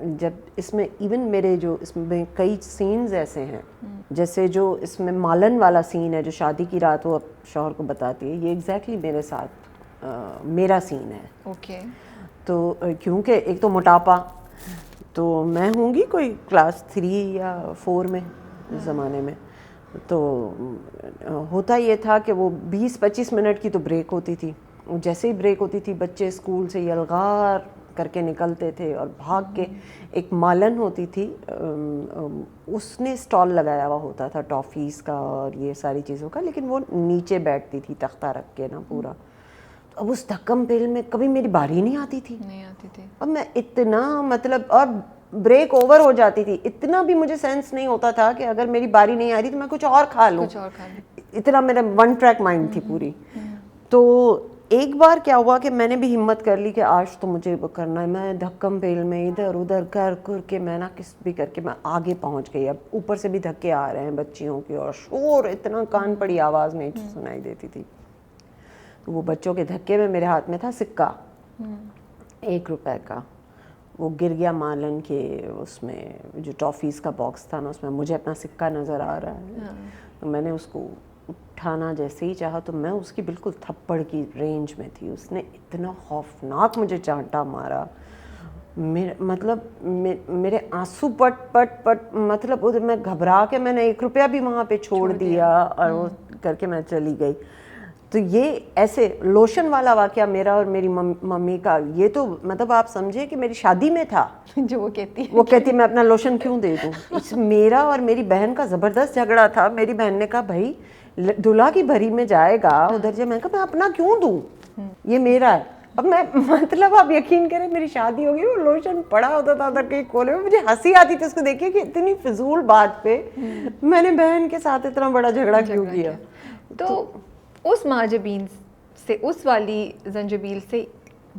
جب اس میں ایون میرے جو اس میں کئی سینز ایسے ہیں, جیسے جو اس میں مالن والا سین ہے جو شادی کی رات وہ شوہر کو بتاتی ہے, یہ ایگزیکٹلی میرے ساتھ میرا سین ہے. اوکے. تو کیونکہ ایک تو موٹاپا, تو میں ہوں گی کوئی کلاس 3 یا 4 میں اس زمانے میں, تو ہوتا یہ تھا کہ وہ 20-25 منٹ کی تو بریک ہوتی تھی. جیسے ہی بریک ہوتی تھی بچے اسکول سے یلغار کر کے نکلتے تھے اور بھاگ کے, ایک مالن ہوتی تھی اس نے اسٹال لگایا ہوا ہوتا تھا ٹافیز کا اور یہ ساری چیزوں کا, لیکن وہ نیچے بیٹھتی تھی تختہ رکھ کے نا پورا. اب اس دھکم پیل میں کبھی میری باری نہیں آتی تھی. اب میں اتنا مطلب, اور بریک اوور ہو جاتی تھی, اتنا بھی مجھے سینس نہیں ہوتا تھا کہ اگر میری باری نہیں آ رہی تو میں کچھ اور کھا لوں, اتنا میرا ون ٹریک مائنڈ تھی پوری. تو ایک بار کیا ہوا کہ میں نے بھی ہمت کر لی کہ آج تو مجھے وہ کرنا ہے. میں دھکم پیل میں ادھر ادھر کر کے میں نا کس بھی کر کے میں آگے پہنچ گئی. اب اوپر سے بھی دھکے آ رہے ہیں بچیوں کے اور شور اتنا, کان پڑی آواز نہیں سنائی دیتی تھی. وہ بچوں کے دھکے میں میرے ہاتھ میں تھا سکہ 1 روپے کا, وہ گر گیا مالن کے اس میں جو ٹافیز کا باکس تھا نا اس میں مجھے اپنا سکہ نظر آ رہا ہے. تو میں نے اس کو اٹھانا جیسے ہی چاہا تو میں اس کی بالکل تھپڑ کی رینج میں تھی. اس نے اتنا خوفناک مجھے چانٹا مارا, مطلب میرے آنسو پٹ پٹ پٹ, مطلب میں گھبرا کے میں نے 1 روپیہ بھی وہاں پہ چھوڑ دیا اور وہ کر کے میں چلی گئی. تو یہ ایسے لوشن والا واقعہ میرا اور میری ممی کا, یہ تو مطلب آپ سمجھے کہ میری شادی میں تھا جو وہ کہتی میں اپنا لوشن کیوں دے دوں. اس میرا اور میری بہن کا زبردست جھگڑا تھا. میری بہن نے کہا بھائی دلہا کی بھری میں جائے گا ادھر جب, میں کہا میں اپنا کیوں دوں, یہ میرا ہے. اب میں مطلب آپ یقین کریں میری شادی ہو گئی, وہ لوشن پڑا ہوتا تھا ادھر کے کھولے میں, مجھے ہنسی آتی تھی اس کو دیکھیے کہ اتنی فضول بات پہ میں نے بہن کے ساتھ اتنا بڑا جھگڑا کیوں کیا. تو اس مہاجبین سے, اس والی زنجبیل سے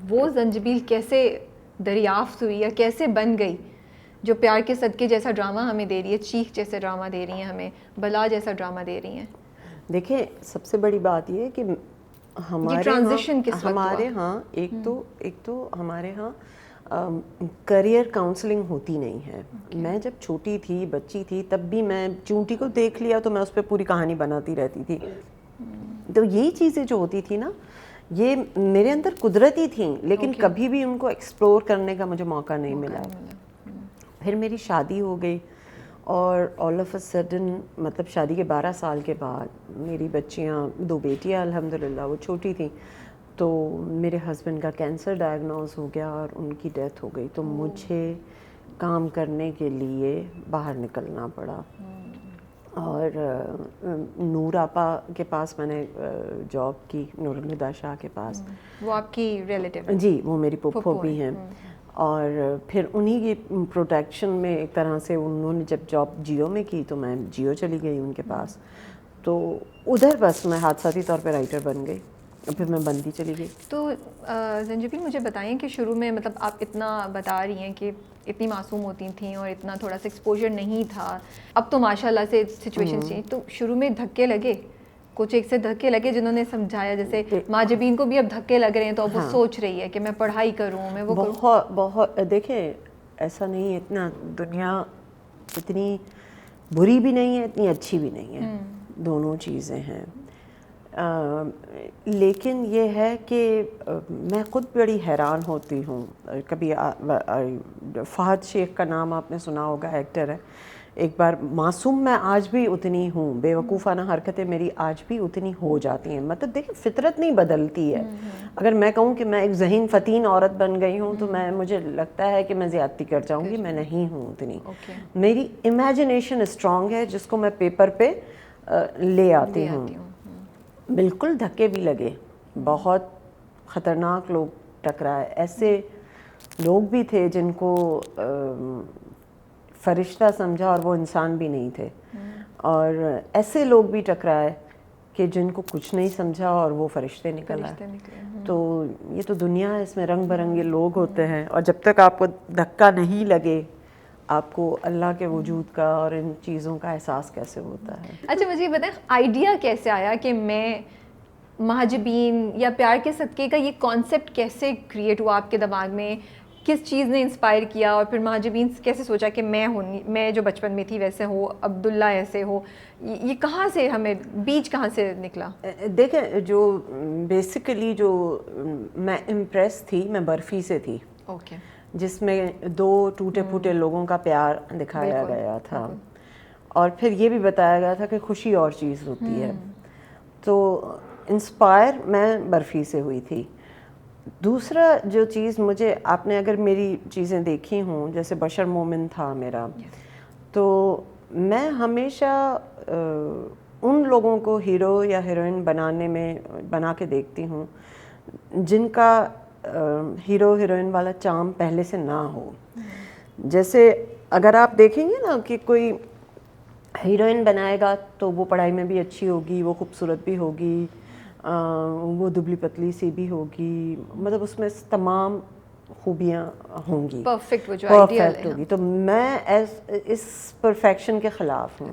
وہ زنجبیل کیسے دریافت ہوئی یا کیسے بن گئی جو پیار کے صدقے جیسا ڈرامہ ہمیں دے رہی ہے, چیخ جیسا ڈرامہ دے رہی ہیں ہمیں, بلا جیسا ڈرامہ دے رہی ہیں. دیکھیں سب سے بڑی بات یہ ہے کہ ہمارے ہاں ایک تو ہمارے ہاں کریئر کاؤنسلنگ ہوتی نہیں ہے. میں جب چھوٹی تھی بچی تھی تب بھی میں چونٹی کو دیکھ لیا تو میں اس پہ پوری کہانی بناتی رہتی تھی. تو یہی چیزیں جو ہوتی تھی نا یہ میرے اندر قدرتی تھیں, لیکن کبھی بھی ان کو ایکسپلور کرنے کا مجھے موقع نہیں ملا. پھر میری شادی ہو گئی اور آل آف اے سڈن, مطلب شادی کے 12 سال کے بعد میری بچیاں 2 بیٹیاں الحمدللہ, وہ چھوٹی تھیں, تو میرے ہسبینڈ کا کینسر ڈائگنوز ہو گیا اور ان کی ڈیتھ ہو گئی. تو مجھے کام کرنے کے لیے باہر نکلنا پڑا, اور نور آپا کے پاس میں نے جاب کی, نور الہدیٰ شاہ کے پاس. وہ آپ کی ریلیٹیو؟ جی وہ میری پھپھو بھی ہیں. اور پھر انہی کی پروٹیکشن میں ایک طرح سے انہوں نے جب جاب جیو میں کی تو میں جیو چلی گئی ان کے پاس. تو ادھر بس میں حادثاتی طور پہ رائٹر بن گئی, پھر میں بنتی چلی گئی. تو زنجبیل مجھے بتائیں کہ شروع میں مطلب آپ اتنا بتا رہی ہیں کہ اتنی معصوم ہوتی تھیں اور اتنا تھوڑا سا ایکسپوجر نہیں تھا, اب تو ماشاء اللہ سے سچویشن چینج, تو شروع میں دھکے لگے کچھ ایک سے دھکے لگے جنہوں نے سمجھایا, جیسے ماجبین کو بھی اب دھکے لگ رہے ہیں تو اب وہ سوچ رہی ہے کہ میں پڑھائی کروں, میں وہ بہت دیکھیں ایسا نہیں ہے, اتنا دنیا اتنی بری بھی نہیں ہے اتنی اچھی بھی نہیں ہے, دونوں چیزیں ہیں. لیکن یہ ہے کہ میں خود بڑی حیران ہوتی ہوں. کبھی فہد شیخ کا نام آپ نے سنا ہوگا, ایکٹر ہے. ایک بار معصوم میں آج بھی اتنی ہوں, بے وقوفانہ حرکتیں میری آج بھی اتنی ہو جاتی ہیں. مطلب دیکھیں فطرت نہیں بدلتی ہے. اگر میں کہوں کہ میں ایک ذہین فتین عورت بن گئی ہوں تو مجھے لگتا ہے کہ میں زیادتی کر جاؤں گی, میں نہیں ہوں اتنی. میری امیجنیشن اسٹرانگ ہے جس کو میں پیپر پہ لے آتی ہوں. بالکل دھکے بھی لگے, بہت خطرناک لوگ ٹکرائے, ایسے لوگ بھی تھے جن کو فرشتہ سمجھا اور وہ انسان بھی نہیں تھے, اور ایسے لوگ بھی ٹکرائے کہ جن کو کچھ نہیں سمجھا اور وہ فرشتے نکل آئے. تو یہ تو دنیا ہے, اس میں رنگ برنگے لوگ ہوتے ہیں, اور جب تک آپ کو دھکا نہیں لگے آپ کو اللہ کے وجود کا اور ان چیزوں کا احساس کیسے ہوتا ہے. اچھا مجھے یہ بتائیں آئیڈیا کیسے آیا کہ میں مہاجبین یا پیار کے صدقے کا یہ کانسیپٹ کیسے کریٹ ہوا آپ کے دماغ میں, کس چیز نے انسپائر کیا اور پھر مہاجبین کیسے سوچا کہ میں جو بچپن میں تھی ویسے ہو, عبداللہ ایسے ہو, یہ کہاں سے ہمیں بیچ کہاں سے نکلا؟ دیکھیں جو بیسیکلی جو میں امپریس تھی میں برفی سے تھی, اوکے, جس میں 2 ٹوٹے پھوٹے لوگوں کا پیار دکھایا گیا تھا, اور پھر یہ بھی بتایا گیا تھا کہ خوشی اور چیز ہوتی ہے. تو انسپائر میں برفی سے ہوئی تھی. دوسرا جو چیز مجھے, آپ نے اگر میری چیزیں دیکھی ہوں, جیسے بشر مومن تھا میرا, تو میں ہمیشہ ان لوگوں کو ہیرو یا ہیروئن بنا کے دیکھتی ہوں جن کا ہیرو ہیروئن والا چارم پہلے سے نہ ہو. جیسے اگر آپ دیکھیں گے نا کہ کوئی ہیروئن بنائے گا تو وہ پڑھائی میں بھی اچھی ہوگی, وہ خوبصورت بھی ہوگی, وہ دبلی پتلی سی بھی ہوگی, مطلب اس میں تمام خوبیاں ہوں گی, پرفیکٹ ہوگی. تو میں اس پرفیکشن کے خلاف ہوں.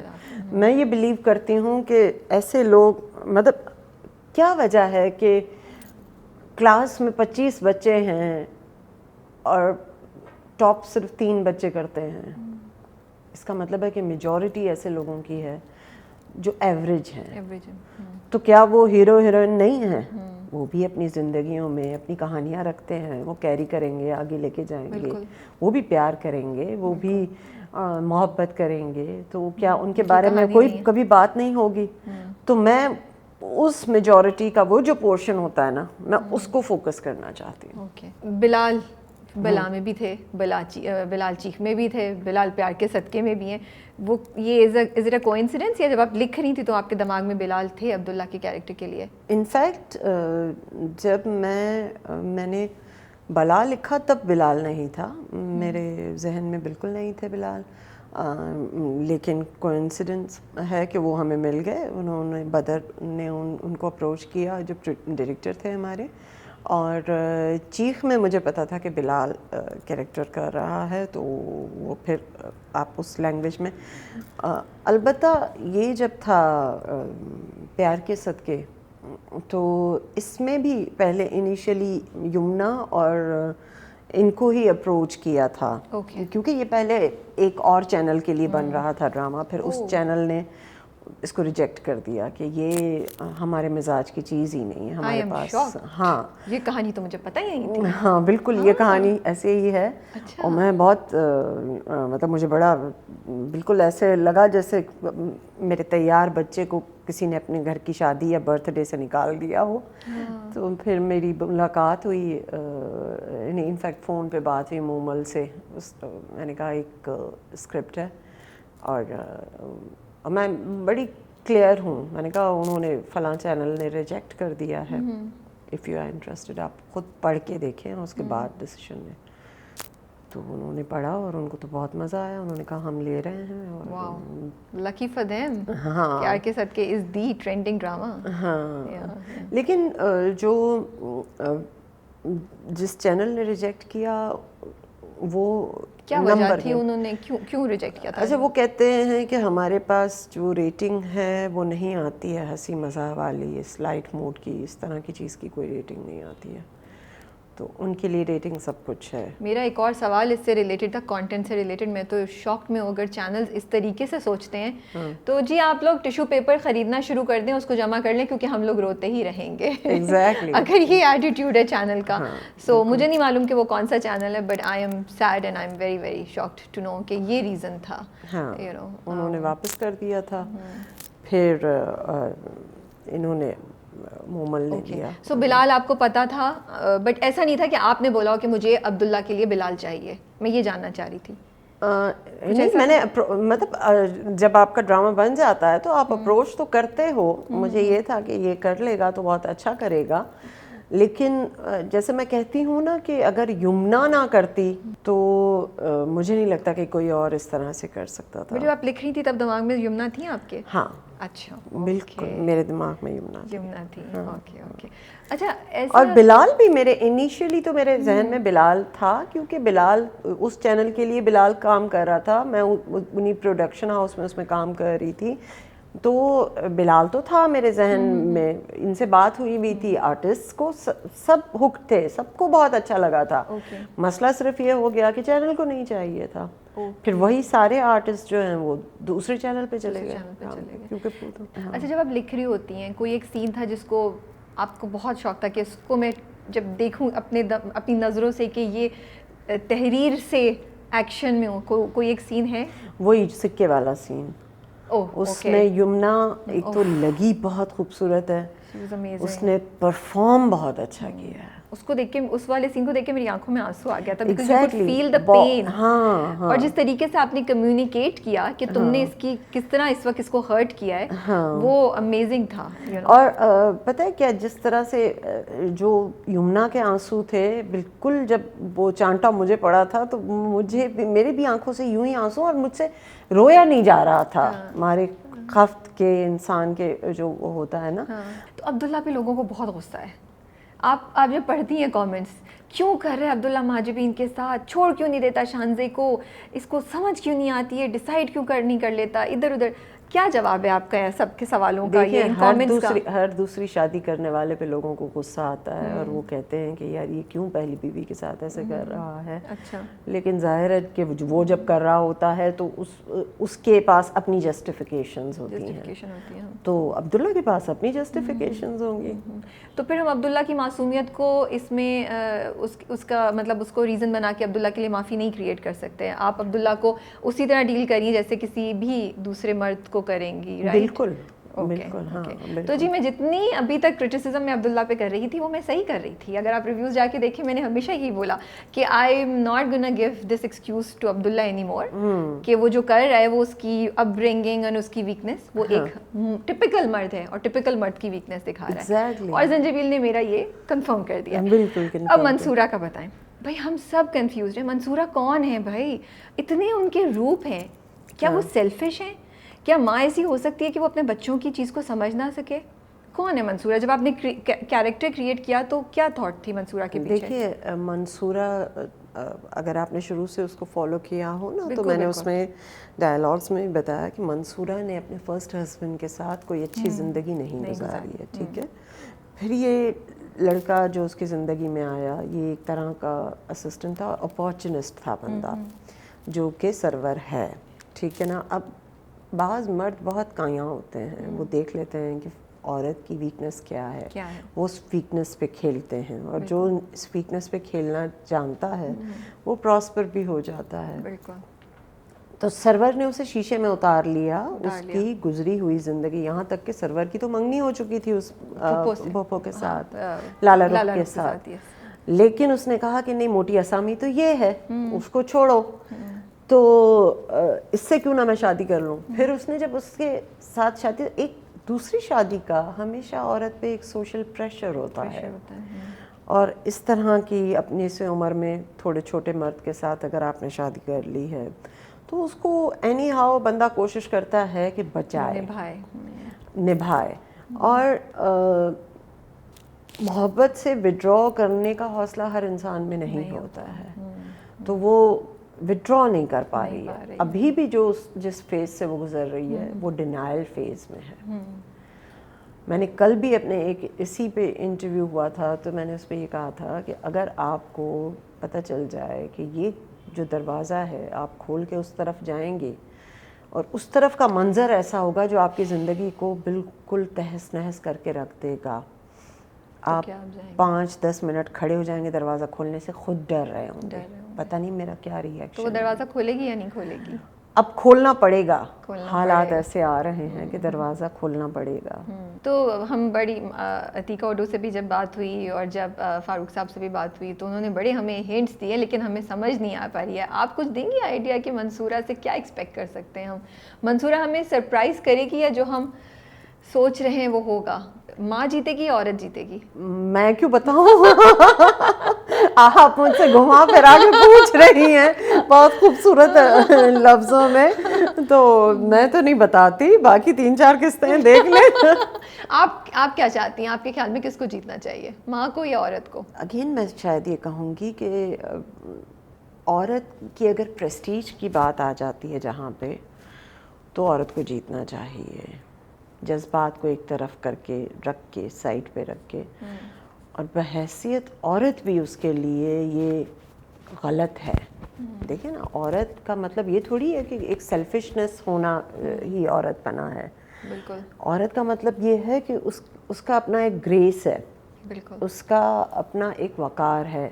میں یہ بلیو کرتی ہوں کہ ایسے لوگ, مطلب کیا وجہ ہے کہ کلاس میں 25 بچے ہیں اور ٹاپ صرف 3 بچے کرتے ہیں. اس کا مطلب ہے کہ میجورٹی ایسے لوگوں کی ہے جو ایوریج ہیں. تو کیا وہ ہیرو ہیروئن نہیں ہیں؟ وہ بھی اپنی زندگیوں میں اپنی کہانیاں رکھتے ہیں, وہ کیری کریں گے, آگے لے کے جائیں گے, وہ بھی پیار کریں گے, وہ بھی محبت کریں گے. تو کیا ان کے بارے میں کوئی کبھی بات نہیں ہوگی؟ تو میں اس میجورٹی کا وہ جو پورشن ہوتا ہے نا, میں اس کو فوکس کرنا چاہتی ہوں. بلال بلا میں بھی تھے, بلال چیخ میں بھی تھے, بلال پیار کے صدقے میں بھی ہیں. وہ یہ از اٹ اے کوئنسیڈنس یا جب آپ لکھ رہی تھی تو آپ کے دماغ میں بلال تھے عبداللہ کے کیریکٹر کے لیے؟ انفیکٹ جب میں نے بلا لکھا تب بلال نہیں تھا میرے ذہن میں, بالکل نہیں تھے بلال. لیکن کوئنسیڈنس ہے کہ وہ ہمیں مل گئے. انہوں نے بدر نے ان کو اپروچ کیا جو ڈائریکٹر تھے ہمارے, اور چیخ میں مجھے پتا تھا کہ بلال کیریکٹر کر رہا ہے, تو وہ پھر آپ اس لینگویج میں. البتہ یہ جب تھا پیار کے صدقے, تو اس میں بھی پہلے انیشلی یمنا اور ان کو ہی اپروچ کیا تھا, کیونکہ یہ پہلے ایک اور چینل کے لیے بن رہا تھا ڈرامہ. پھر اس چینل نے اس کو ریجیکٹ کر دیا کہ یہ ہمارے مزاج کی چیز ہی نہیں ہے ہمارے پاس. ہاں, یہ کہانی تو مجھے پتہ ہی نہیں تھی. ہاں بالکل, یہ کہانی ایسے ہی ہے. اور میں بہت مطلب مجھے بڑا بالکل ایسے لگا جیسے میرے تیار بچے کو کسی نے اپنے گھر کی شادی یا برتھ ڈے سے نکال دیا ہو. تو پھر میری ملاقات ہوئی, انفیکٹ فون پہ بات ہوئی مومل سے. میں نے کہا ایک اسکرپٹ ہے اور میں بڑی کلیئر ہوں. میں نے کہا انہوں نے فلاں چینل نے ریجیکٹ کر دیا ہے, اف یو آر انٹرسٹڈ آپ خود پڑھ کے دیکھیں اس کے بعد ڈیسیشن میں. تو انہوں نے پڑھا اور ان کو تو بہت مزہ آیا. انہوں نے کہا ہم لے رہے ہیں. واو, لکی فار دیم. ہاں, پیار کے صدقے از دی ٹرینڈنگ ڈرامہ. ہاں, لیکن جو جس چینل نے ریجیکٹ کیا وہ کیا وجہ تھی, انہوں نے کیوں ریجیکٹ کیا تھا؟ اچھا, وہ کہتے ہیں کہ ہمارے پاس جو ریٹنگ ہے وہ نہیں آتی ہے ہنسی مزاح والی, اس لائٹ موڈ کی, اس طرح کی چیز کی کوئی ریٹنگ نہیں آتی ہے. تو ان کے لیے ریٹنگ سب کچھ ہے. میرا ایک اور سوال اس سے ریلیٹڈ تھا, کانٹینٹ سے ریلیٹڈ. میں تو شاکڈ میں ہوں اگر چینلز اس طریقے سے سوچتے ہیں تو جی آپ لوگ ٹیشو پیپر خریدنا شروع کر دیں, اس کو جمع کر لیں, کیونکہ ہم لوگ روتے ہی رہیں گے اگر یہ ایٹیٹیوڈ ہے چینل کا. سو مجھے نہیں معلوم کہ وہ کون سا چینل ہے, but I am sad and I am very very shocked to know کہ یہ ریزن تھا. ہاں, انہوں نے واپس کر دیا تھا, پھر انہوں نے مومل نے دیا. سو بلال آپ کو پتا تھا, بٹ ایسا نہیں تھا کہ آپ نے بولا کہ مجھے عبداللہ کے لیے بلال چاہیے. میں یہ جاننا چاہ رہی تھی. نہیں, میں نے مطلب جب آپ کا ڈرامہ بن جاتا ہے تو آپ اپروچ تو کرتے ہو. مجھے یہ تھا کہ یہ کر لے گا تو بہت اچھا کرے گا, لیکن جیسے میں کہتی ہوں نا کہ اگر یمنا نہ کرتی تو مجھے نہیں لگتا کہ کوئی اور اس طرح سے کر سکتا تھا. جب آپ لکھ رہی تھی تب دماغ میں یمنا تھی آپ کے؟ ہاں, اچھا, بالکل میرے دماغ میں یمنا تھی. Okay okay. اچھا, اور بلال بھی میرے انیشیلی تو میرے ذہن میں بلال تھا, کیونکہ بلال اس چینل کے لیے بلال کام کر رہا تھا. میں انہیں پروڈکشن ہاؤس میں اس میں کام کر رہی تھی. تو بلال تو تھا میرے ذہن میں, ان سے بات ہوئی بھی تھی, آرٹسٹ کو سب ہک تھے, سب کو بہت اچھا لگا تھا. مسئلہ صرف یہ ہو گیا کہ چینل کو نہیں چاہیے تھا. پھر وہی سارے آرٹسٹ جو ہیں وہ دوسرے چینل پہ چلے گئے. اچھا, جب آپ لکھ رہی ہوتی ہیں, کوئی ایک سین تھا جس کو آپ کو بہت شوق تھا کہ اس کو میں جب دیکھوں اپنی نظروں سے کہ یہ تحریر سے ایکشن میں ہو, کوئی ایک سین ہے؟ وہی سکے والا سین. اس میں یمنا ایک تو لگی بہت خوبصورت ہے, اس نے پرفارم بہت اچھا کیا ہے. اس کو دیکھ کے, اس والے سین کو دیکھ کے میری آنکھوں میں آنسو آ گیا تھا, because you could feel the pain. اور جس طریقے سے آپ نے کمیونیکیٹ کیا کہ تم نے اس کی کس طرح اس وقت اس کو ہرٹ کیا ہے, وہ امیزنگ تھا. اور پتہ ہے کیا, جس طرح سے جو یمنا کے آنسو تھے, بالکل جب وہ چانٹا مجھے پڑا تھا تو مجھے میرے بھی آنکھوں سے یوں ہی آنسو, اور مجھ سے رویا نہیں جا رہا تھا. ہمارے خفت کے انسان کے جو وہ ہوتا ہے نا. تو عبداللہ پہ لوگوں کو بہت غصہ ہے. آپ جب پڑھتی ہیں کامنٹس, کیوں کر رہے عبداللہ مہاجبین کے ساتھ, چھوڑ کیوں نہیں دیتا شانزے کو, اس کو سمجھ کیوں نہیں آتی ہے, ڈیسائیڈ کیوں نہیں کر لیتا, ادھر ادھر. کیا جواب ہے آپ کا سب کے سوالوں کا, یہ کامنٹس کا؟ ہر دوسری شادی کرنے والے پہ لوگوں کو غصہ آتا ہے, اور وہ کہتے ہیں کہ یار یہ کیوں پہلی بیوی کے ساتھ ایسے کر رہا ہے. اچھا. لیکن ظاہر ہے کہ وہ جب کر رہا ہوتا ہے تو اس کے پاس اپنی جسٹیفیکیشنز ہوتی ہیں, تو عبداللہ کے پاس اپنی جسٹیفیکیشنز ہوں گی. تو پھر ہم عبداللہ کی معصومیت کو اس میں اس کا مطلب اس کو ریزن بنا کے عبداللہ کے لیے معافی نہیں کریٹ کر سکتے. آپ عبداللہ کو اسی طرح ڈیل کریے جیسے کسی بھی دوسرے مرد کو کریں گی. بالکل بالکل. ہاں تو جی, میں جتنی ابھی تک کرٹیسزم میں عبداللہ پہ کر رہی تھی وہ میں صحیح کر رہی تھی. اگر آپ ریویوز جا کے دیکھیں, میں نے ہمیشہ یہی بولا کہ I am not gonna give this excuse to Abdullah any more, کہ وہ جو کر رہا ہے وہ اس کی اپ برنگنگ اور اس کی ویکنیس, وہ ایک ٹپیکل مرد ہے اور ٹپیکل مرد کی ویکنیس دکھا رہا ہے. اور زنجبیل نے میرا یہ کنفرم کر دیا. بالکل. اب منصورہ کا بتائیں بھائی, ہم سب کنفیوزڈ ہیں. منصورہ کون ہے بھائی؟ اتنے ان کے روپ ہیں, کیا وہ سیلفش ہیں؟ کیا ماں ایسی ہو سکتی ہے کہ وہ اپنے بچوں کی چیز کو سمجھ نہ سکے؟ کون ہے منصورہ؟ جب آپ نے کیریکٹر کریٹ کیا تو کیا تھاٹ تھی منصورہ کے پیچھے؟ دیکھیے, منصورہ اگر آپ نے شروع سے اس کو فالو کیا ہو نا, تو میں نے اس میں ڈائلاگس میں بھی بتایا کہ منصورہ نے اپنے فرسٹ ہسبینڈ کے ساتھ کوئی اچھی زندگی نہیں گزاری ہے. ٹھیک ہے. پھر یہ لڑکا جو اس کی زندگی میں آیا, یہ ایک طرح کا اسسٹنٹ تھا, اپارچونسٹ تھا بندہ, جو کہ سرور ہے. ٹھیک ہے نا. اب بعض مرد بہت کایاں ہوتے ہیں, وہ دیکھ لیتے ہیں کہ عورت کی ویکنس کیا ہے, وہ اس ویکنس پہ کھیلتے ہیں, اور جو اس ویکنس پہ کھیلنا جانتا ہے وہ پراسپر بھی ہو جاتا ہے. بالکل. تو سرور نے اسے شیشے میں اتار لیا, اس کی گزری ہوئی زندگی, یہاں تک کہ سرور کی تو منگنی ہو چکی تھی اس بھوپو کے ساتھ, لالا رخ کے ساتھ. لیکن اس نے کہا کہ نہیں, موٹی اسامی تو یہ ہے, اس کو چھوڑو, تو اس سے کیوں نہ میں شادی کر لوں. پھر اس نے جب اس کے ساتھ شادی, ایک دوسری شادی کا ہمیشہ عورت پہ ایک سوشل پریشر ہوتا ہے, اور اس طرح کی اپنے سے عمر میں تھوڑے چھوٹے مرد کے ساتھ اگر آپ نے شادی کر لی ہے تو اس کو اینی ہاؤ بندہ کوشش کرتا ہے کہ بچائے, نبھائے. اور محبت سے وڈرا کرنے کا حوصلہ ہر انسان میں نہیں ہوتا ہے, تو وہ وڈرا نہیں کر پا رہی ہے. ابھی بھی جس فیز سے وہ گزر رہی ہے وہ ڈینائل فیز میں ہے. میں نے کل بھی اپنے ایک اسی پہ انٹرویو ہوا تھا, تو میں نے اس پہ یہ کہا تھا کہ اگر آپ کو پتہ چل جائے کہ یہ جو دروازہ ہے آپ کھول کے اس طرف جائیں گے, اور اس طرف کا منظر ایسا ہوگا جو آپ کی زندگی کو بالکل تہس نہس کر کے رکھ دے گا, آپ 5-10 منٹ کھڑے ہو جائیں گے دروازہ کھولنے سے, خود ڈر رہے ہوں گے, پتہ نہیں میرا کیا ریئیکشن. تو وہ دروازہ کھولے گی یا نہیں کھولے گی؟ اب کھولنا پڑے گا, حالات ایسے آ رہے ہیں کہ دروازہ کھولنا پڑے گا. تو ہم بڑی عتیقہ اڈو سے بھی جب بات ہوئی اور جب فاروق صاحب سے بھی بات ہوئی تو انہوں نے بڑے ہمیں ہنٹس دیے, لیکن ہمیں سمجھ نہیں آ پا رہی ہے. آپ کچھ دیں گے آئیڈیا کہ منصورہ سے کیا ایکسپیکٹ کر سکتے ہیں ہم؟ منصورہ ہمیں سرپرائز کرے گی یا جو ہم سوچ رہے ہیں وہ ہوگا؟ ماں جیتے گی یا عورت جیتے گی؟ میں کیوں بتاؤں, آپ مجھ سے گھما پھرا کے پوچھ رہی ہیں بہت خوبصورت لفظوں میں, تو میں تو نہیں بتاتی, باقی 3-4 قسطیں دیکھ لیں. آپ کیا چاہتی ہیں, آپ کے خیال میں کس کو جیتنا چاہیے, ماں کو یا عورت کو؟ اگین میں شاید یہ کہوں گی کہ عورت کی اگر پریسٹیج کی بات آ جاتی ہے جہاں پہ, تو عورت کو جیتنا چاہیے. جذبات کو ایک طرف کر کے رکھ کے سائڈ پہ رکھ کے, اور بحیثیت عورت بھی اس کے لیے یہ غلط ہے. دیکھیں نا, عورت کا مطلب یہ تھوڑی ہے کہ ایک سیلفشنس ہونا ہی عورت بنا ہے. بالکل. عورت کا مطلب یہ ہے کہ اس کا اپنا ایک گریس ہے, بالکل, اس کا اپنا ایک وقار ہے,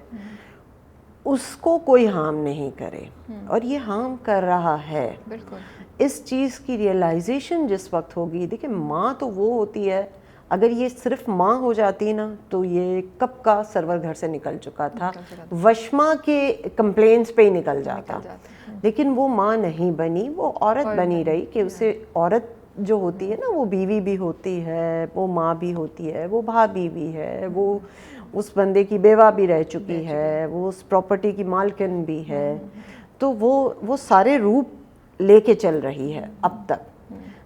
اس کو کوئی ہارم نہیں کرے. اور یہ ہارم کر رہا ہے. بالکل. اس چیز کی ریئلائزیشن جس وقت ہوگی, دیکھیں ماں تو وہ ہوتی ہے, اگر یہ صرف ماں ہو جاتی نا تو یہ کب کا سرور گھر سے نکل چکا تھا, وشما کے کمپلینٹس پہ ہی نکل جاتا. لیکن وہ ماں نہیں بنی, وہ عورت بنی رہی کہ اسے, عورت جو ہوتی ہے نا وہ بیوی بھی ہوتی ہے, وہ ماں بھی ہوتی ہے, وہ بھابھی بھی ہے, وہ اس بندے کی بیوہ بھی رہ چکی ہے, وہ اس پراپرٹی کی مالکن بھی ہے. تو وہ سارے روپ لے کے چل رہی ہے اب تک.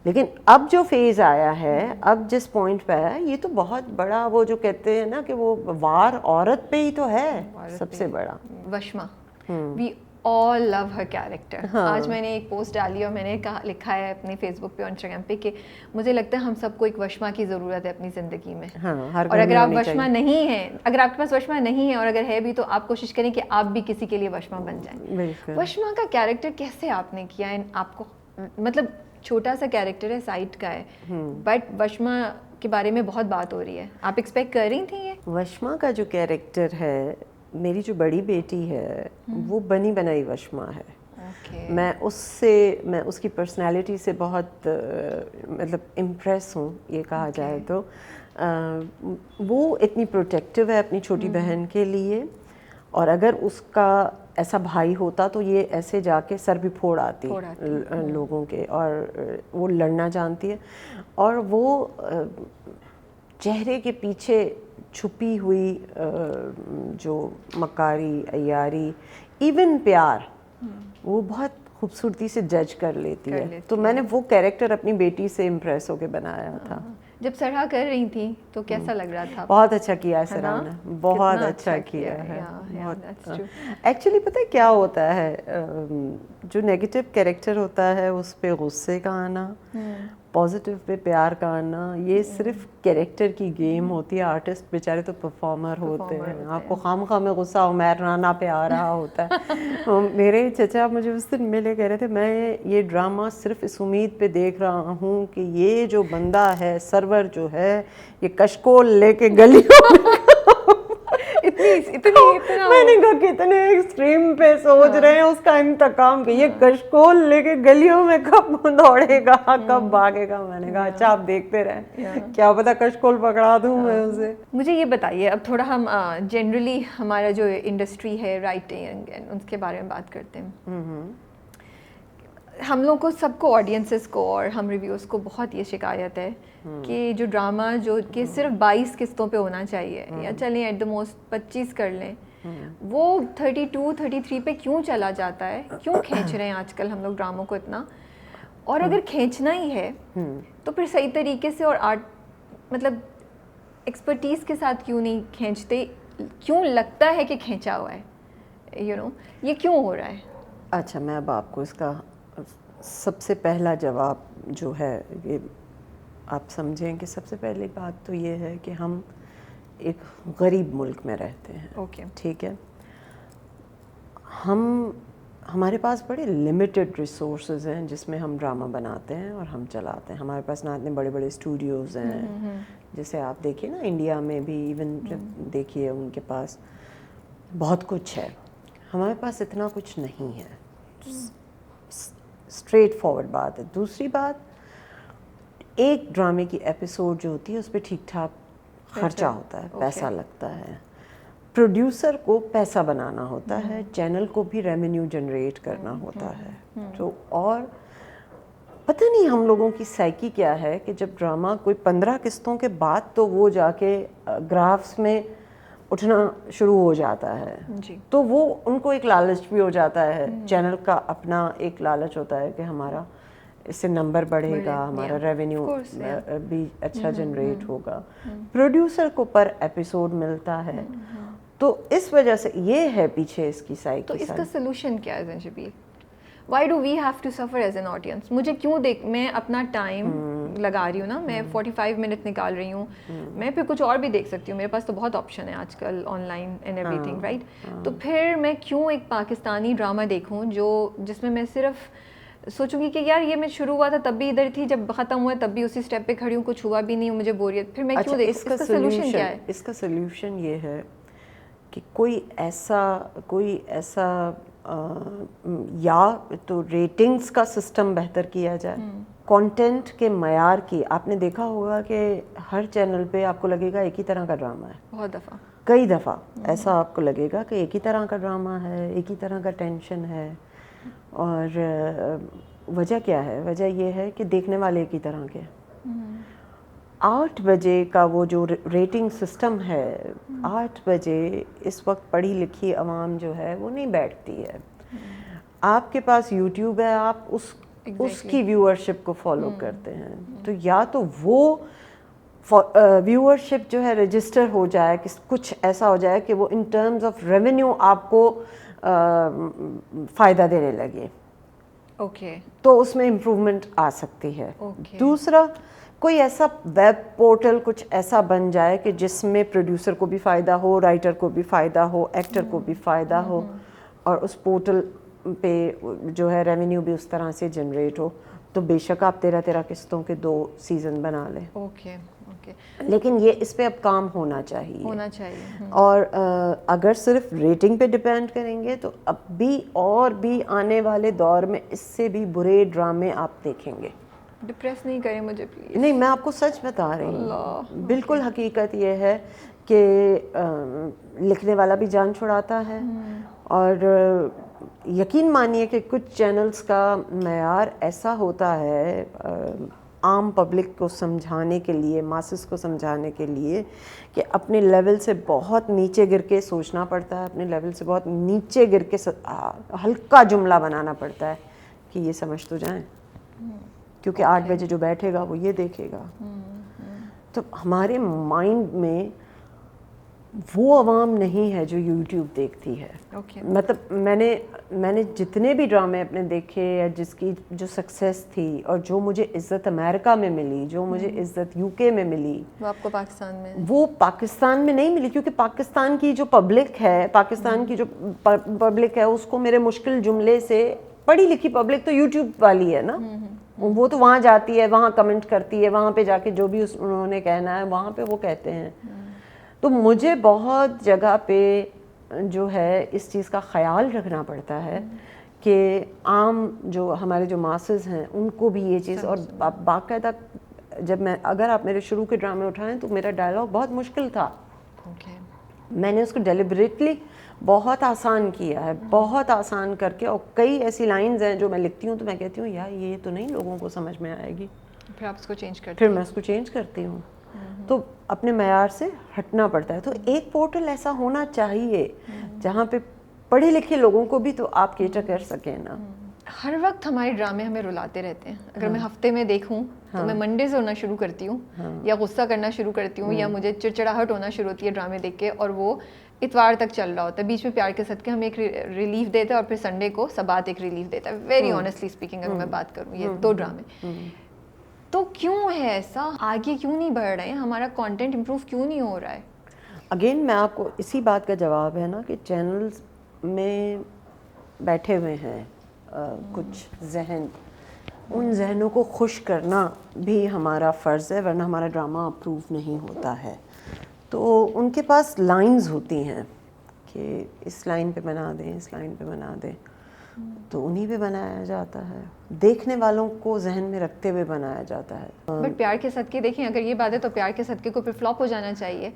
لیکن اب جو فیز آیا ہے, اب جس پوائنٹ پہ ہے, یہ تو بہت بڑا, وہ جو کہتے ہیں نا کہ وہ وار عورت پہ ہی تو ہے سب سے بڑا. وشما, وی آل لو ہر کیریکٹر. آج میں نے ایک پوسٹ ڈالی اور میں نے لکھا ہے اپنے فیس بک پہ اور انسٹاگرام پہ کہ مجھے لگتا ہے ہم سب کو ایک وشما کی ضرورت ہے اپنی زندگی میں. اور اگر آپ وشما نہیں ہیں, اگر آپ کے پاس وشما نہیں ہے, اور اگر ہے بھی تو آپ کوشش کریں کہ آپ بھی کسی کے لیے وشما بن جائیں. وشما کا کیریکٹر کیسے آپ نے کیا؟ آپ کو مطلب چھوٹا سا کیریکٹر ہے, سائٹ کا ہے, بٹ وشما کے بارے میں بہت بات ہو رہی ہے. آپ ایکسپیکٹ کر رہی تھیں یہ؟ وشما کا جو کیریکٹر ہے, میری جو بڑی بیٹی ہے وہ بنی بنائی وشما ہے. میں اس کی پرسنالٹی سے بہت مطلب امپریس ہوں, یہ کہا جائے تو. وہ اتنی پروٹیکٹیو ہے اپنی چھوٹی بہن کے لیے, اور اگر اس کا ایسا بھائی ہوتا تو یہ ایسے جا کے سر بھی پھوڑ آتی لوگوں کے, اور وہ لڑنا جانتی ہے. اور وہ چہرے کے پیچھے چھپی ہوئی جو مکاری, عیاری, ایون پیار, وہ بہت خوبصورتی سے جج کر لیتی ہے. تو میں نے وہ کیریکٹر اپنی بیٹی سے امپریس ہو کے بنایا تھا. جب سرحا کر رہی تھی تو کیسا لگ رہا تھا؟ بہت اچھا کیا ہے سرحا نے, بہت اچھا کیا ہے. ایکچولی پتہ ہے کیا ہوتا ہے, جو نیگیٹو کیریکٹر ہوتا ہے اس پہ غصے کا آنا, پازیٹیو پہ پیار کا آنا, یہ صرف کیریکٹر کی گیم ہوتی ہے. آرٹسٹ بیچارے تو پرفارمر ہوتے ہیں. آپ کو خام خواہ میں غصہ عمیر رانا پہ آ رہا ہوتا ہے. میرے چچا مجھے اس دن ملے, کہہ رہے تھے میں یہ ڈرامہ صرف اس امید پہ دیکھ رہا ہوں کہ یہ جو بندہ ہے سرور جو ہے یہ کشکول لے کے گلیوں میں میں نے کہا کتنے ایکسٹریم پہ سوچ رہے ہیں اس کا انتقام, کہ یہ کشکول لے کے گلیوں میں کب دوڑے گا, کب بھاگے گا. میں نے کہا اچھا آپ دیکھتے رہیں, کیا پتا کشکول پکڑا دوں میں اسے. مجھے یہ بتائیے, اب تھوڑا ہم جنرلی ہمارا جو انڈسٹری ہے رائٹنگ اس کے بارے میں بات کرتے ہیں. ہم لوگ کو, سب کو, آڈینسز کو اور ہم ریویوز کو بہت یہ شکایت ہے کہ جو ڈرامہ جو کہ صرف 22 قسطوں پہ ہونا چاہیے, یا چلیں ایٹ دا موسٹ 25 کر لیں, وہ 32-33 پہ کیوں چلا جاتا ہے؟ کیوں کھینچ رہے ہیں آج کل ہم لوگ ڈراموں کو اتنا؟ اور اگر کھینچنا ہی ہے تو پھر صحیح طریقے سے اور آرٹ مطلب ایکسپرٹیز کے ساتھ کیوں نہیں کھینچتے؟ کیوں لگتا ہے کہ کھینچا ہوا ہے؟ یہ کیوں ہو رہا ہے؟ اچھا, میں اب آپ کو اس کا سب سے پہلا جواب جو ہے یہ آپ سمجھیں کہ سب سے پہلی بات تو یہ ہے کہ ہم ایک غریب ملک میں رہتے ہیں. ٹھیک ہے, ہمارے پاس بڑے لمیٹڈ ریسورسز ہیں جس میں ہم ڈرامہ بناتے ہیں اور ہم چلاتے ہیں. ہمارے پاس نہ اتنے بڑے بڑے اسٹوڈیوز ہیں, جیسے آپ دیکھیے نا انڈیا میں بھی, ایون جب دیکھیے ان کے پاس بہت کچھ ہے, ہمارے پاس اتنا کچھ نہیں ہے. اسٹریٹ فارورڈ بات ہے. دوسری بات, ایک ڈرامے کی ایپیسوڈ جو ہوتی ہے اس پہ ٹھیک ٹھاک خرچہ ہوتا ہے, پیسہ لگتا ہے. پروڈیوسر کو پیسہ بنانا ہوتا ہے, چینل کو بھی ریونیو جنریٹ کرنا ہوتا ہے. تو اور پتہ نہیں ہم لوگوں کی سائیکی کیا ہے کہ جب ڈرامہ کوئی 15 قسطوں کے بعد تو وہ جا کے گرافس میں اٹھنا شروع ہو جاتا ہے, تو وہ ان کو ایک لالچ بھی ہو جاتا ہے. چینل کا اپنا ایک لالچ ہوتا ہے کہ ہمارا اس سے نمبر بڑھے گا, ہمارا ریونیو بھی اچھا جنریٹ ہوگا. پروڈیوسر کو پر ایپیسوڈ ملتا ہے, تو اس وجہ سے یہ ہے پیچھے اس کی سائیکی. تو اس کا سلوشن کیا ہے زنجبیل؟ Why do we have to suffer as an audience? مجھے کیوں میں اپنا ٹائم لگا رہی ہوں نا, میں 45 منٹ نکال رہی ہوں, میں پھر کچھ اور بھی دیکھ سکتی ہوں, میرے پاس تو بہت آپشن ہے آج کل on line and every thing, right? تو پھر میں کیوں ایک پاکستانی ڈرامہ دیکھوں جس میں میں صرف سوچوں گی کہ یار یہ میں شروع ہوا تھا تب بھی ادھر تھی, جب ختم ہوا تب بھی اسی اسٹیپ پہ کھڑی ہوں, کچھ ہوا بھی نہیں, مجھے بوریت, پھر میں کیوں دیکھوں؟ اس کا سولوشن کیا ہے؟ اس کا سولوشن یہ ہے کہ کوئی ایسا یا تو ریٹنگز کا سسٹم بہتر کیا جائے, کانٹینٹ کے معیار کی. آپ نے دیکھا ہوگا کہ ہر چینل پہ آپ کو لگے گا ایک ہی طرح کا ڈرامہ ہے, بہت دفعہ, کئی دفعہ ایسا آپ کو لگے گا کہ ایک ہی طرح کا ڈرامہ ہے, ایک ہی طرح کا ٹینشن ہے. اور وجہ کیا ہے؟ وجہ یہ ہے کہ دیکھنے والے ایک ہی طرح کے. 8 بجے کا وہ جو ریٹنگ سسٹم ہے, 8 بجے اس وقت پڑھی لکھی عوام جو ہے وہ نہیں بیٹھتی ہے. آپ کے پاس یوٹیوب ہے, آپ اس کی ویورشپ کو فالو کرتے ہیں, تو یا تو وہ ویورشپ جو ہے رجسٹر ہو جائے, کہ کچھ ایسا ہو جائے کہ وہ ان ٹرمز آف ریونیو آپ کو فائدہ دینے لگے, اوکے, تو اس میں امپروومنٹ آ سکتی ہے. دوسرا, کوئی ایسا ویب پورٹل کچھ ایسا بن جائے کہ جس میں پروڈیوسر کو بھی فائدہ ہو, رائٹر کو بھی فائدہ ہو, ایکٹر کو بھی فائدہ ہو, اور اس پورٹل پہ جو ہے ریونیو بھی اس طرح سے جنریٹ ہو, تو بے شک آپ 13 قسطوں کے 2 سیزن بنا لیں. اوکے. لیکن یہ اس پہ اب کام ہونا چاہیے. اور اگر صرف ریٹنگ پہ ڈپینڈ کریں گے تو اب بھی اور بھی آنے والے دور میں اس سے بھی برے ڈرامے آپ دیکھیں گے. ڈپریس نہیں کریں مجھے پلیز. نہیں, میں آپ کو سچ بتا رہی ہوں, بالکل حقیقت یہ ہے کہ لکھنے والا بھی جان چھڑاتا ہے, اور یقین مانیے کہ کچھ چینلز کا معیار ایسا ہوتا ہے عام پبلک کو سمجھانے کے لیے, ماسز کو سمجھانے کے لیے, کہ اپنے لیول سے بہت نیچے گر کے سوچنا پڑتا ہے, اپنے لیول سے بہت نیچے گر کے ہلکا جملہ بنانا پڑتا ہے کہ یہ سمجھ تو جائیں, کیونکہ 8 بجے جو بیٹھے گا وہ یہ دیکھے گا. تو ہمارے مائنڈ میں وہ عوام نہیں ہے جو یوٹیوب دیکھتی ہے. مطلب میں نے جتنے بھی ڈرامے اپنے دیکھے, یا جس کی جو سکسیس تھی, اور جو مجھے عزت امریکہ میں ملی, جو مجھے عزت UK میں ملی, وہ آپ کو پاکستان میں, وہ پاکستان میں نہیں ملی. کیونکہ پاکستان کی جو پبلک ہے, پاکستان کی جو پبلک ہے, اس کو میرے مشکل جملے سے, پڑھی لکھی پبلک تو یوٹیوب والی ہے نا, وہ تو وہاں جاتی ہے, وہاں کمنٹ کرتی ہے, وہاں پہ جا کے جو بھی انہوں نے کہنا ہے وہاں پہ وہ کہتے ہیں. تو مجھے بہت جگہ پہ جو ہے اس چیز کا خیال رکھنا پڑتا ہے کہ عام جو ہمارے جو ماسز ہیں ان کو بھی یہ چیز, اور باقاعدہ اگر آپ میرے شروع کے ڈرامے اٹھائیں تو میرا ڈائلاگ بہت مشکل تھا. میں نے اس کو ڈیلیبریٹلی بہت آسان کیا ہے, بہت آسان کر کے, اور کئی ایسی لائنز ہیں جو میں لکھتی ہوں تو میں کہتی ہوں یار یہ تو نہیں لوگوں کو سمجھ میں آئے گی, پھر آپ اس کو چینج کرتے, پھر میں اس کو چینج کرتی ہوں. تو اپنے معیار سے ہٹنا پڑتا ہے. تو ایک پورٹل ایسا ہونا چاہیے جہاں پہ پڑھے لکھے لوگوں کو بھی تو آپ کیٹر کر سکیں نا. ہر وقت ہمارے ڈرامے ہمیں رلاتے رہتے ہیں. اگر میں ہفتے میں دیکھوں تو میں منڈے سے ہونا شروع کرتی ہوں, یا غصہ کرنا شروع کرتی ہوں, یا مجھے چڑچڑاہٹ ہونا شروع ہوتی ہے ڈرامے دیکھ کے, اور وہ اتوار تک چل رہا ہوتا ہے. بیچ میں پیار کے صدقے ہمیں ایک ریلیف دیتا ہے, اور پھر سنڈے کو سبات ایک ریلیف دیتا ہے. ویری آنیسٹلی اسپیکنگ اگر میں بات کروں, یہ 2 ڈرامے. تو کیوں ہے ایسا؟ آگے کیوں نہیں بڑھ رہے ہیں؟ ہمارا کانٹینٹ امپروو کیوں نہیں ہو رہا ہے؟ اگین میں آپ کو اسی بات کا جواب ہے نا کہ چینلز میں بیٹھے ہوئے ہیں کچھ ذہن, ان ذہنوں کو خوش کرنا بھی ہمارا فرض ہے, ورنہ ہمارا ڈرامہ اپروو نہیں ہوتا ہے. تو ان کے پاس لائنز ہوتی ہیں کہ اس لائن پہ بنا دیں, اس لائن پہ بنا دیں, تو انہی پہ بنایا جاتا ہے. دیکھنے والوں کو ذہن میں رکھتے ہوئے بنایا جاتا ہے. بٹ پیار کے صدقے دیکھیں, اگر یہ بات ہے تو پیار کے صدقے کو پھر فلاپ ہو جانا چاہیے,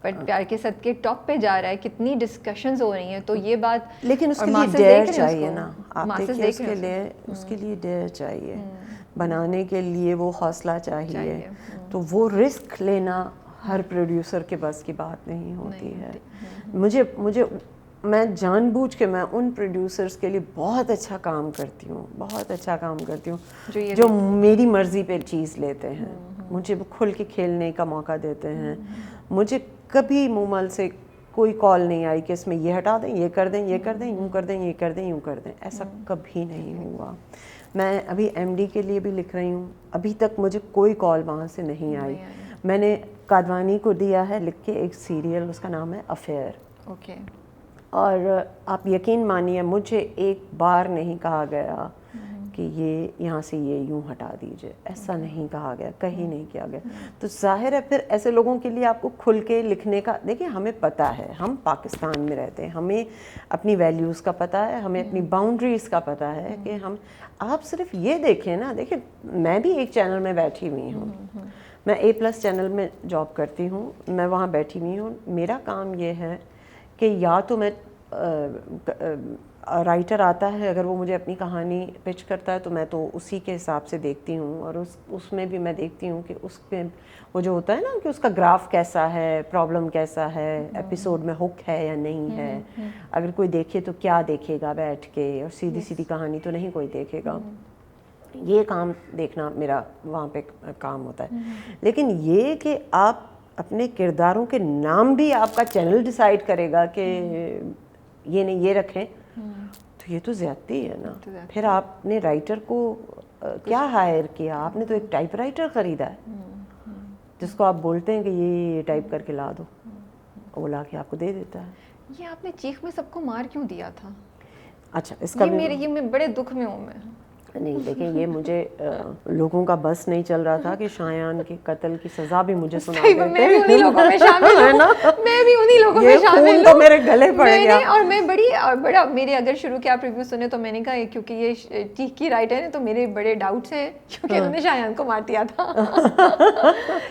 بٹ پیار کے صدقے ٹاپ پہ جا رہا ہے, کتنی ڈسکشنز ہو رہی ہیں. تو یہ بات, لیکن اس کے لیے ڈیئر چاہیے نا, آپ دیکھیے اس کے لیے ڈیئر چاہیے, بنانے کے لیے وہ حوصلہ چاہیے. تو وہ رسک لینا ہر پروڈیوسر کے بس کی بات نہیں ہوتی ہے. میں جان بوجھ کے میں ان پروڈیوسرز کے لیے بہت اچھا کام کرتی ہوں, بہت اچھا کام کرتی ہوں جو میری مرضی پہ چیز لیتے ہیں, مجھے کھل کے کھیلنے کا موقع دیتے ہیں, مجھے کبھی منہ مل سے کوئی کال نہیں آئی کہ اس میں یہ ہٹا دیں, یہ کر دیں, یہ کر دیں, یوں کر دیں, یہ کر دیں, یوں کر دیں. ایسا کبھی نہیں ہوا. میں ابھی ایم ڈی کے لیے بھی لکھ رہی ہوں, ابھی تک مجھے کوئی کال وہاں سے نہیں آئی. میں نے کادوانی کو دیا ہے لکھ کے ایک سیریل, اس کا نام ہے افیئر. اوکے. اور آپ یقین مانیے مجھے ایک بار نہیں کہا گیا کہ یہ یہاں سے یہ یوں ہٹا دیجیے, ایسا نہیں کہا گیا, کہیں نہیں کیا گیا. تو ظاہر ہے پھر ایسے لوگوں کے لیے آپ کو کھل کے لکھنے کا, دیکھیں ہمیں پتہ ہے, ہم پاکستان میں رہتے ہیں, ہمیں اپنی ویلیوز کا پتہ ہے, ہمیں اپنی باؤنڈریز کا پتہ ہے کہ ہم, آپ صرف یہ دیکھیں نا, دیکھیں میں بھی ایک چینل میں بیٹھی ہوئی ہوں, میں A+ چینل میں جاب کرتی ہوں, میں وہاں بیٹھی ہوئی ہوں. میرا کام یہ ہے کہ یا تو میں رائٹر آتا ہے, اگر وہ مجھے اپنی کہانی پچ کرتا ہے تو میں تو اسی کے حساب سے دیکھتی ہوں, اور اس میں بھی میں دیکھتی ہوں کہ اس پہ وہ جو ہوتا ہے نا کہ اس کا گراف کیسا ہے, پرابلم کیسا ہے, ایپیسوڈ میں ہک ہے یا نہیں ہے, اگر کوئی دیکھے تو کیا دیکھے گا بیٹھ کے, اور سیدھی سیدھی کہانی تو نہیں کوئی دیکھے گا. یہ کام دیکھنا میرا وہاں پہ کام ہوتا ہے. لیکن یہ کہ آپ اپنے کرداروں کے نام بھی آپ کا چینل ڈیسائیڈ کرے گا کہ یہ نہیں یہ رکھیں, تو یہ تو زیادتی ہے نا. پھر آپ نے رائٹر کو کیا ہائر کیا, آپ نے تو ایک ٹائپ رائٹر خریدا ہے جس کو آپ بولتے ہیں کہ یہ ٹائپ کر کے لا دو, وہ لا کے آپ کو دے دیتا ہے. یہ آپ نے چیخ میں سب کو مار کیوں دیا تھا؟ اچھا اس کا یہ میں بڑے دکھ میں ہوں. میں نہیں دیکھیں, یہ مجھے لوگوں کا بس نہیں چل رہا تھا کہ شایان کے قتل کی سزا بھی مجھے سنا دیتے. میں بھی انہی لوگوں میں شامل ہوں, میں بھی انہی لوگوں میں شامل ہوں. تو میرے گلے پڑ گیا. اور میں بڑا میرے اگر شروع کے آپ ریویو سنے تو میں نے کہا کیونکہ یہ چیخ کی رائٹر ہے تو میرے بڑے ڈاؤٹس ہیں, کیونکہ انہوں نے شایان کو مار دیا تھا.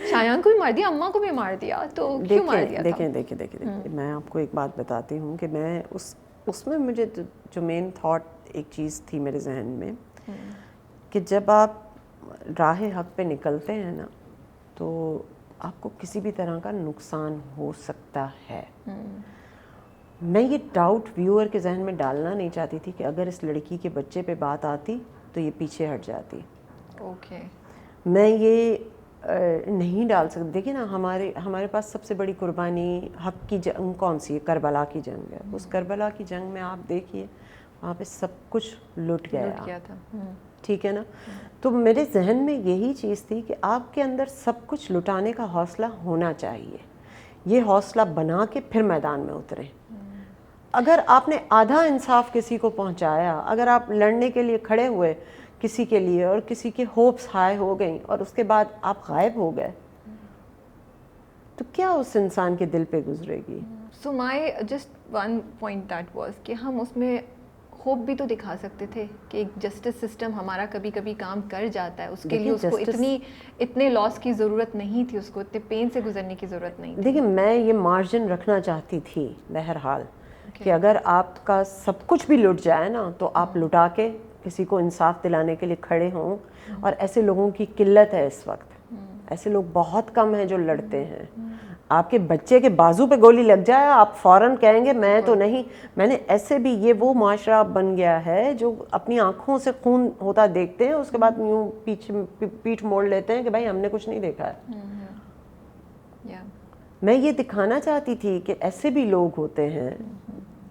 شایان کو بھی مار دیا, اماں کو بھی مار دیا, تو کیوں مار دیا تھا؟ دیکھیں میں آپ کو ایک بات بتاتی ہوں کہ میں اس میں مجھے جو مین تھاٹ ایک چیز تھی میرے ذہن میں کہ جب آپ راہ حق پہ نکلتے ہیں نا تو آپ کو کسی بھی طرح کا نقصان ہو سکتا ہے. میں یہ ڈاؤٹ ویور کے ذہن میں ڈالنا نہیں چاہتی تھی کہ اگر اس لڑکی کے بچے پہ بات آتی تو یہ پیچھے ہٹ جاتی. اوکے. میں یہ نہیں ڈال سکتی. دیکھیں نا ہمارے پاس سب سے بڑی قربانی حق کی جنگ کون سی ہے؟ کربلا کی جنگ ہے. اس کربلا کی جنگ میں آپ دیکھیے وہاں پہ سب کچھ لٹ گیا تھا. ٹھیک ہے نا. تو میرے ذہن میں یہی چیز تھی کہ آپ کے اندر سب کچھ لٹانے کا حوصلہ ہونا چاہیے. یہ حوصلہ بنا کے پھر میدان میں اتریں. اگر آپ نے آدھا انصاف کسی کو پہنچایا, اگر آپ لڑنے کے لیے کھڑے ہوئے کسی کے لیے اور کسی کے ہوپس ہائے ہو گئیں اور اس کے بعد آپ غائب ہو گئے, تو کیا اس انسان کے دل پہ گزرے گی؟ So my just one point that was کہ ہم اس میں ہوپ بھی تو دکھا سکتے تھے کہ ایک جسٹس سسٹم ہمارا کبھی کبھی کام کر جاتا ہے, اس کے لیے اس کو اتنے لاس کی ضرورت نہیں تھی, اس کو اتنے پین سے گزرنے کی ضرورت نہیں تھی. دیکھیں میں یہ مارجن رکھنا چاہتی تھی بہرحال کہ اگر آپ کا سب کچھ بھی لٹ جائے نا تو آپ لٹا کے کسی کو انصاف دلانے کے لیے کھڑے ہوں. اور ایسے لوگوں کی قلت ہے اس وقت, ایسے لوگ بہت کم ہیں جو لڑتے ہیں. آپ کے بچے کے بازو پہ گولی لگ جائے آپ فوراً کہیں گے میں تو نہیں. میں نے ایسے بھی, یہ وہ معاشرہ بن گیا ہے جو اپنی آنکھوں سے خون ہوتا دیکھتے ہیں, اس کے بعد یوں پیٹھ موڑ لیتے ہیں کہ بھائی ہم نے کچھ نہیں دیکھا ہے. میں یہ دکھانا چاہتی تھی کہ ایسے بھی لوگ ہوتے ہیں,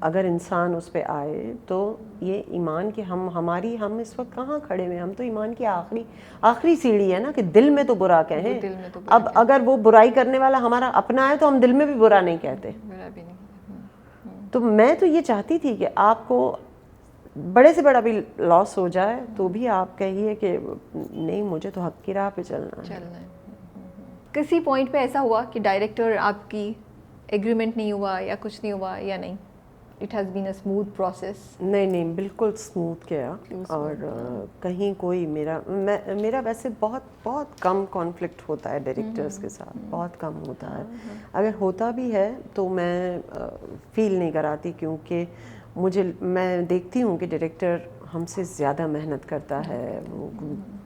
اگر انسان اس پہ آئے تو یہ ایمان کے ہم اس وقت کہاں کھڑے ہوئے, ہم تو ایمان کی آخری سیڑھی ہے نا کہ دل میں تو برا کہیں. اب اگر وہ برائی کرنے والا ہمارا اپنا ہے تو ہم دل میں بھی برا نہیں کہتے. تو میں تو یہ چاہتی تھی کہ آپ کو بڑے سے بڑا بھی لاس ہو جائے تو بھی آپ کہیے کہ نہیں مجھے تو حق کی راہ پہ چلنا ہے. کسی پوائنٹ پہ ایسا ہوا کہ ڈائریکٹر آپ کی ایگریمنٹ نہیں ہوا یا کچھ نہیں ہوا یا نہیں؟ It has been a smooth process. نہیں بالکل اسموتھ گیا. اور کہیں کوئی میرا ویسے بہت کم کانفلکٹ ہوتا ہے ڈائریکٹرز کے ساتھ, بہت کم ہوتا ہے. اگر ہوتا بھی ہے تو میں فیل نہیں کراتی, کیونکہ میں دیکھتی ہوں کہ ڈائریکٹر ہم سے زیادہ محنت کرتا ہے, وہ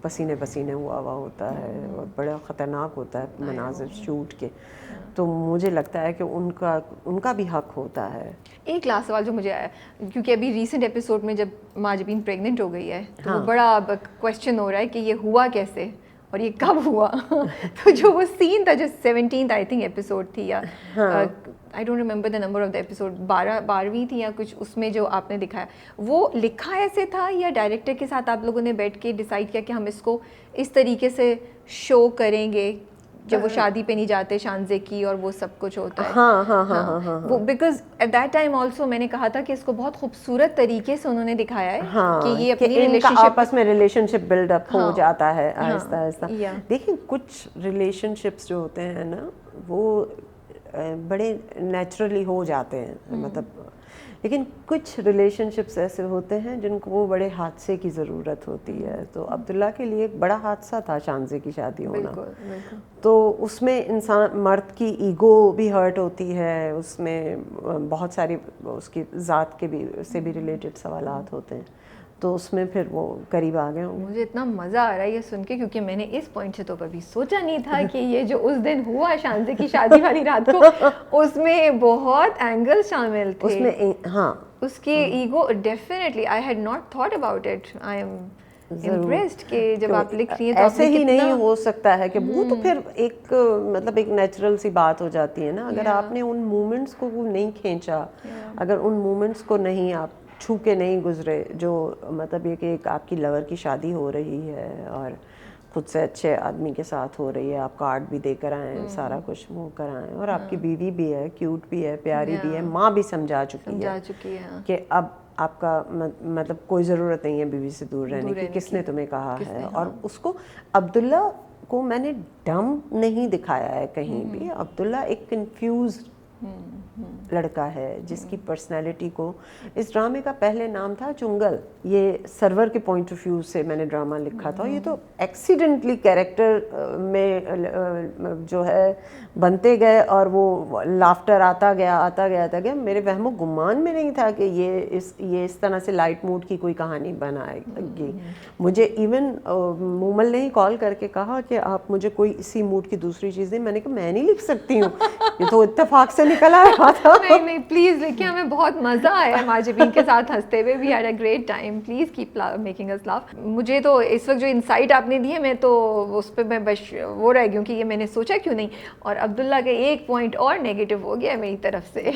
پسینے ہوا ہوتا ہے اور بڑا خطرناک ہوتا ہے مناظر شوٹ کے. تو مجھے لگتا ہے کہ ان کا بھی حق ہوتا ہے. ایک لاسٹ سوال جو مجھے آیا, کیونکہ ابھی ریسنٹ ایپیسوڈ میں جب ماجبین پریگننٹ ہو گئی ہے تو وہ بڑا کویسچن ہو رہا ہے کہ یہ ہوا کیسے, اور یہ کب ہوا. تو جو وہ سین تھا جو 17th آئی تھنک ایپیسوڈ تھی یا I don't remember the number of the episode, 12ویں تھی یا کچھ, اس میں جو آپ نے دکھایا وہ لکھا ایسے تھا یا ڈائریکٹر کے ساتھ آپ لوگوں نے بیٹھ کے ڈیسائیڈ کیا کہ ہم اس کو اس طریقے سے شو کریں گے جب وہ شادی پہ نہیں جاتے شانزے کی اور وہ سب کچھ ہوتا ہے؟ ہاں وہ because at that time also میں نے کہا تھا کہ اس کو بہت خوبصورت طریقے سے انہوں نے دکھایا ہے کہ یہ اپنی ریلیشن شپ آپس میں ریلیشن شپ بلڈ اپ ہو جاتا ہے آہستہ آہستہ. دیکھیں کچھ ریلیشن شپس جو ہوتے ہیں نا وہ بڑے نیچرلی ہو جاتے ہیں, مطلب, لیکن کچھ ریلیشن شپس ایسے ہوتے ہیں جن کو وہ بڑے حادثے کی ضرورت ہوتی ہے. تو عبداللہ کے لیے ایک بڑا حادثہ تھا شانزے کی شادی ہونا. تو اس میں انسان مرد کی ایگو بھی ہرٹ ہوتی ہے, اس میں بہت ساری اس کی ذات کے بھی سے بھی ریلیٹڈ سوالات ہوتے ہیں. تو اس میں پھر وہ قریب آ گئے ہوں. مجھے اتنا مزہ آ رہا ہے یہ سن کے, کیونکہ میں نے اس پوائنٹ سے تو کبھی سوچا نہیں تھا کہ یہ جو اس دن ہوا شانزے کی شادی والی رات کو, اس میں بہت اینگل شامل تھے. اس میں ہاں اس کی ego definitely I had not thought about it. I am impressed کہ جب آپ لکھ رہی ہیں تو ایسے ہی نہیں ہو سکتا ہے کہ وہ تو پھر ایک مطلب ایک نیچرل سی بات ہو جاتی ہے نا. اگر آپ نے ان مومنٹس کو نہیں کھینچا, اگر ان مومنٹس کو نہیں آپ چھو کے نہیں گزرے, جو مطلب یہ کہ ایک آپ کی لور کی شادی ہو رہی ہے اور خود سے اچھے آدمی کے ساتھ ہو رہی ہے, آپ کارڈ بھی دے کر آئیں, سارا کچھ منہ کر آئیں, اور آپ کی بیوی بھی ہے, کیوٹ بھی ہے, پیاری بھی ہے, ماں بھی سمجھا چکی ہے کہ اب آپ کا مطلب کوئی ضرورت نہیں ہے بیوی سے دور رہنے کی, کس نے تمہیں کہا ہے. اور اس کو عبداللہ کو میں نے ڈم نہیں دکھایا ہے کہیں بھی. عبداللہ ایک کنفیوزڈ لڑکا ہے جس کی پرسنالٹی کو, اس ڈرامے کا پہلے نام تھا چنگل. یہ سرور کے پوائنٹ آف ویو سے میں نے ڈرامہ لکھا تھا. یہ تو ایکسیڈنٹلی کیریکٹر میں جو ہے بنتے گئے اور وہ لافٹر آتا گیا. میرے وہم و گمان میں نہیں تھا کہ یہ اس طرح سے لائٹ موڈ کی کوئی کہانی بنائے گی. مجھے ایون مومل نے ہی کال کر کے کہا کہ آپ مجھے کوئی اسی موڈ کی دوسری چیز دیں. میں نے کہا میں نہیں لکھ سکتی ہوں, یہ تو اتفاق سے نکل آیا تھا. نہیں پلیز لکھیں, ہمیں بہت مزہ آیا ماجبین کے ساتھ ہنستے ہوئے. We had a great time. Please keep making us laugh. مجھے تو اس وقت جو انسائٹ آپ نے دی ہے, میں تو اس پہ میں بس وہ رہ گئی ہوں کہ یہ میں نے سوچا کیوں نہیں. اور عبداللہ کے ایک پوائنٹ اور نیگیٹو ہو گیا میری طرف سے.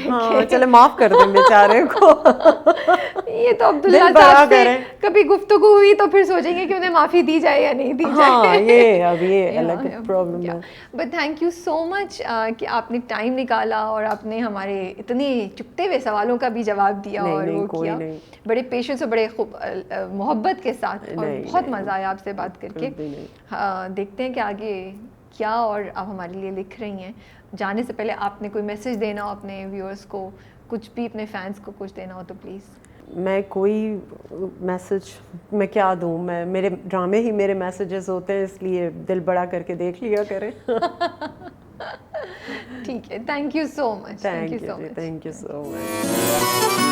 چلے معاف کر دیں بیچارے کو. یہ تو عبداللہ صاحب سے کبھی گفتگو ہوئی تو پھر سوچیں گے کہ انہیں معافی دی جائے یا نہیں دی جائے. یہ اب یہ الگ پرابلم ہے. بٹ تھینک یو سو مچ کہ آپ نے ٹائم نکالا اور آپ نے ہمارے اتنے چکتے ہوئے سوالوں کا بھی جواب دیا اور وہ کیا بڑے پیشنس اور بڑے خوب محبت کے ساتھ. اور بہت مزہ آیا آپ سے بات کر کے. دیکھتے ہیں کہ آگے کیا اور آپ ہمارے لیے لکھ رہی ہیں. جانے سے پہلے آپ نے کوئی میسج دینا ہو اپنے ویورز کو, کچھ بھی اپنے فینس کو کچھ دینا ہو تو پلیز. میں کوئی میسج میں کیا دوں, میرے ڈرامے ہی میرے میسیجز ہوتے ہیں, اس لیے دل بڑا کر کے دیکھ لیا کریں. ٹھیک ہے, thank you so much. Thank you so much.